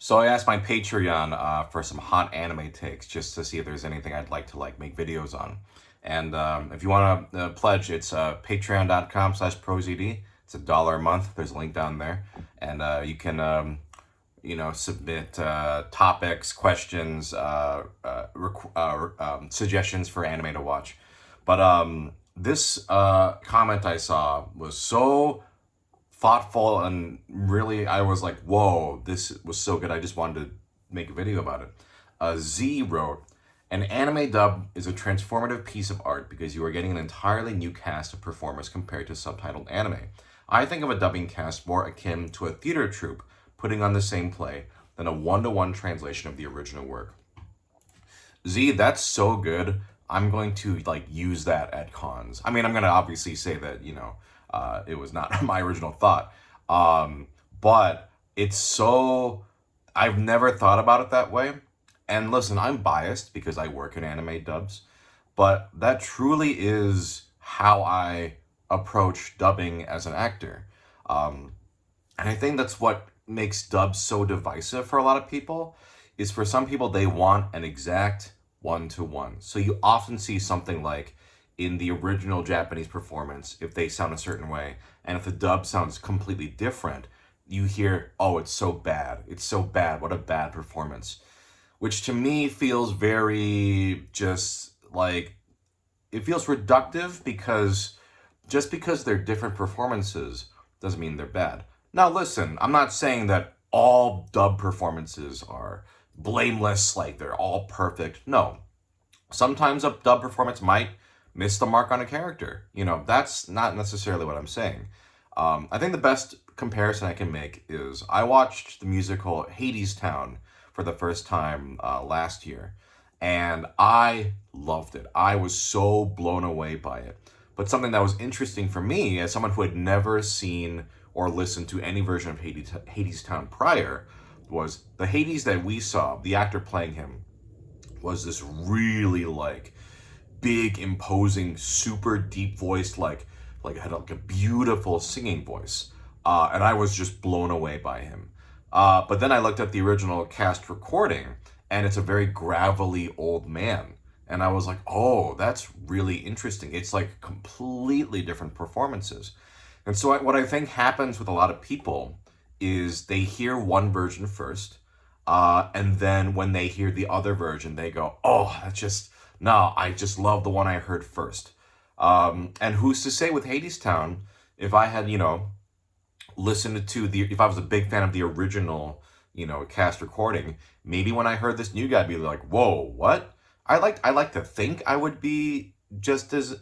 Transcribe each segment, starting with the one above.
So I asked my Patreon for some hot anime takes just to see if there's anything I'd like to make videos on. And if you want to pledge, it's patreon.com/prozd. It's $1 a month. There's a link down there. And you can, submit topics, questions, suggestions for anime to watch. But this comment I saw was so thoughtful, and really I was like, whoa, this was so good. I just wanted to make a video about it. Z wrote, an anime dub is a transformative piece of art because you are getting an entirely new cast of performers compared to subtitled anime. I think of a dubbing cast more akin to a theater troupe putting on the same play than a one-to-one translation of the original work. Z, that's so good. I'm going to use that at cons. I mean, I'm going to obviously say that, it was not my original thought. But it's so, I've never thought about it that way. And listen, I'm biased because I work in anime dubs, but that truly is how I approach dubbing as an actor. And I think that's what makes dubs so divisive for a lot of people, is for some people, they want an exact one-to-one. So you often see something like in the original Japanese performance, if they sound a certain way, and if the dub sounds completely different, you hear, oh, it's so bad. It's so bad. What a bad performance. Which to me feels very just like, it feels reductive, because just because they're different performances doesn't mean they're bad. Now, listen, I'm not saying that all dub performances are blameless, like they're all perfect. No. Sometimes a dub performance might miss the mark on a character. That's not necessarily what I'm saying. I think the best comparison I can make is I watched the musical Hadestown for the first time last year, and I loved it. I was so blown away by it. But something that was interesting for me, as someone who had never seen or listened to any version of Hadestown prior, was the Hades that we saw, the actor playing him, was this really big, imposing, super deep voiced, had a beautiful singing voice. And I was just blown away by him. But then I looked at the original cast recording, and it's a very gravelly old man. And I was like, oh, that's really interesting. It's completely different performances. And so what I think happens with a lot of people is they hear one version first, and then when they hear the other version, they go, oh, no, I just love the one I heard first. And who's to say with Hadestown, if I had, listened to if I was a big fan of the original, cast recording, maybe when I heard this new guy, I'd be like, whoa, what? I like to think I would be just as,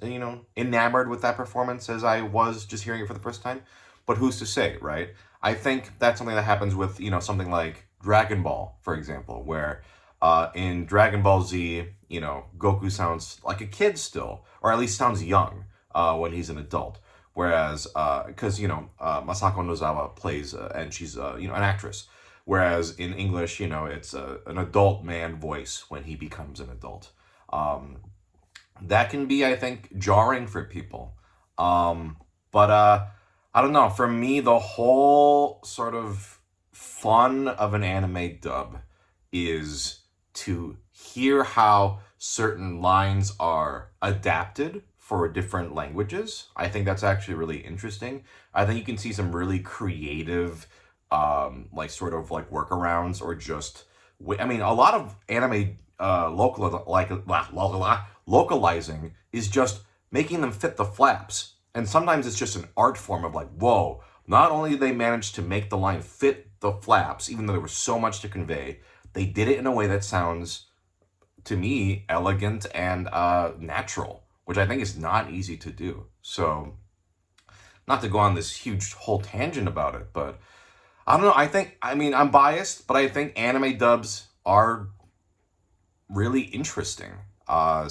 enamored with that performance as I was just hearing it for the first time. But who's to say, right? I think that's something that happens with, something like Dragon Ball, for example, where in Dragon Ball Z, Goku sounds like a kid still, or at least sounds young when he's an adult. Whereas, because, Masako Nozawa plays, and she's, an actress. Whereas in English, it's an adult man voice when he becomes an adult. That can be, I think, jarring for people. But I don't know. For me, the whole sort of fun of an anime dub is to hear how certain lines are adapted for different languages. I think that's actually really interesting. I think you can see some really creative, workarounds, or just, I mean, a lot of anime localizing is just making them fit the flaps. And sometimes it's just an art form of whoa, not only did they manage to make the line fit the flaps, even though there was so much to convey, they did it in a way that sounds, to me, elegant and natural, which I think is not easy to do. So, not to go on this huge whole tangent about it, but I don't know. I'm biased, but I think anime dubs are really interesting. I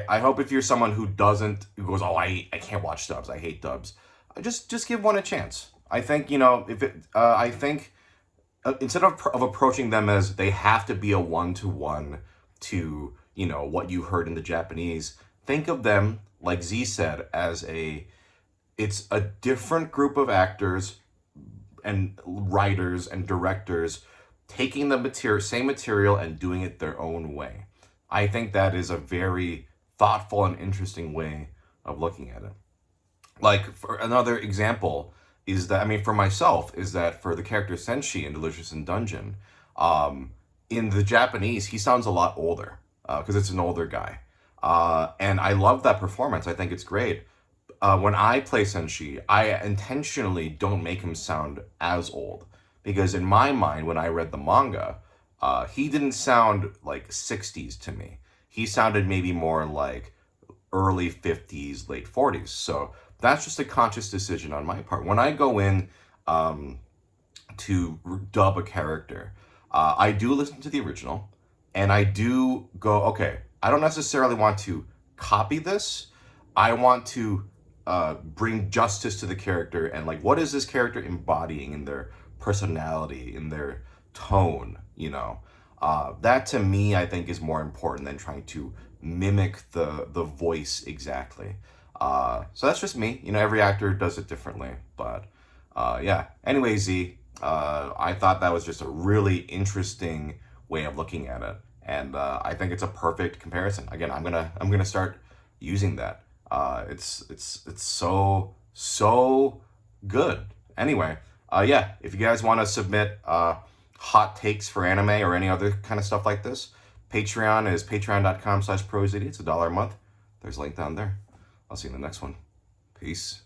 hope if you're someone who goes, oh, I can't watch dubs, I hate dubs, just give one a chance. I think, instead of approaching them as they have to be a one-to-one to, what you heard in the Japanese, think of them, like Z said, as it's a different group of actors and writers and directors taking the same material and doing it their own way. I think that is a very thoughtful and interesting way of looking at it. Like, for another example is that, I mean, for myself, is that for the character Senshi in Delicious in Dungeon, um, in the Japanese, he sounds a lot older because it's an older guy. And I love that performance. I think it's great. When I play Senshi, I intentionally don't make him sound as old because in my mind, when I read the manga, he didn't sound like 60s to me. He sounded maybe more like early 50s, late 40s. So that's just a conscious decision on my part. When I go in um, to dub a character, I do listen to the original and I do go, okay, I don't necessarily want to copy this. I want to bring justice to the character and like, what is this character embodying in their personality, in their tone, you know? That to me, I think, is more important than trying to mimic the voice exactly. So that's just me. You know, every actor does it differently. But yeah. Anyway, Z, I thought that was just a really interesting way of looking at it, and I think it's a perfect comparison. Again, I'm gonna start using that. It's so good. Anyway, yeah. If you guys want to submit hot takes for anime or any other kind of stuff like this, Patreon is patreon.com/prosity. It's $1 a month. There's a link down there. I'll see you in the next one. Peace.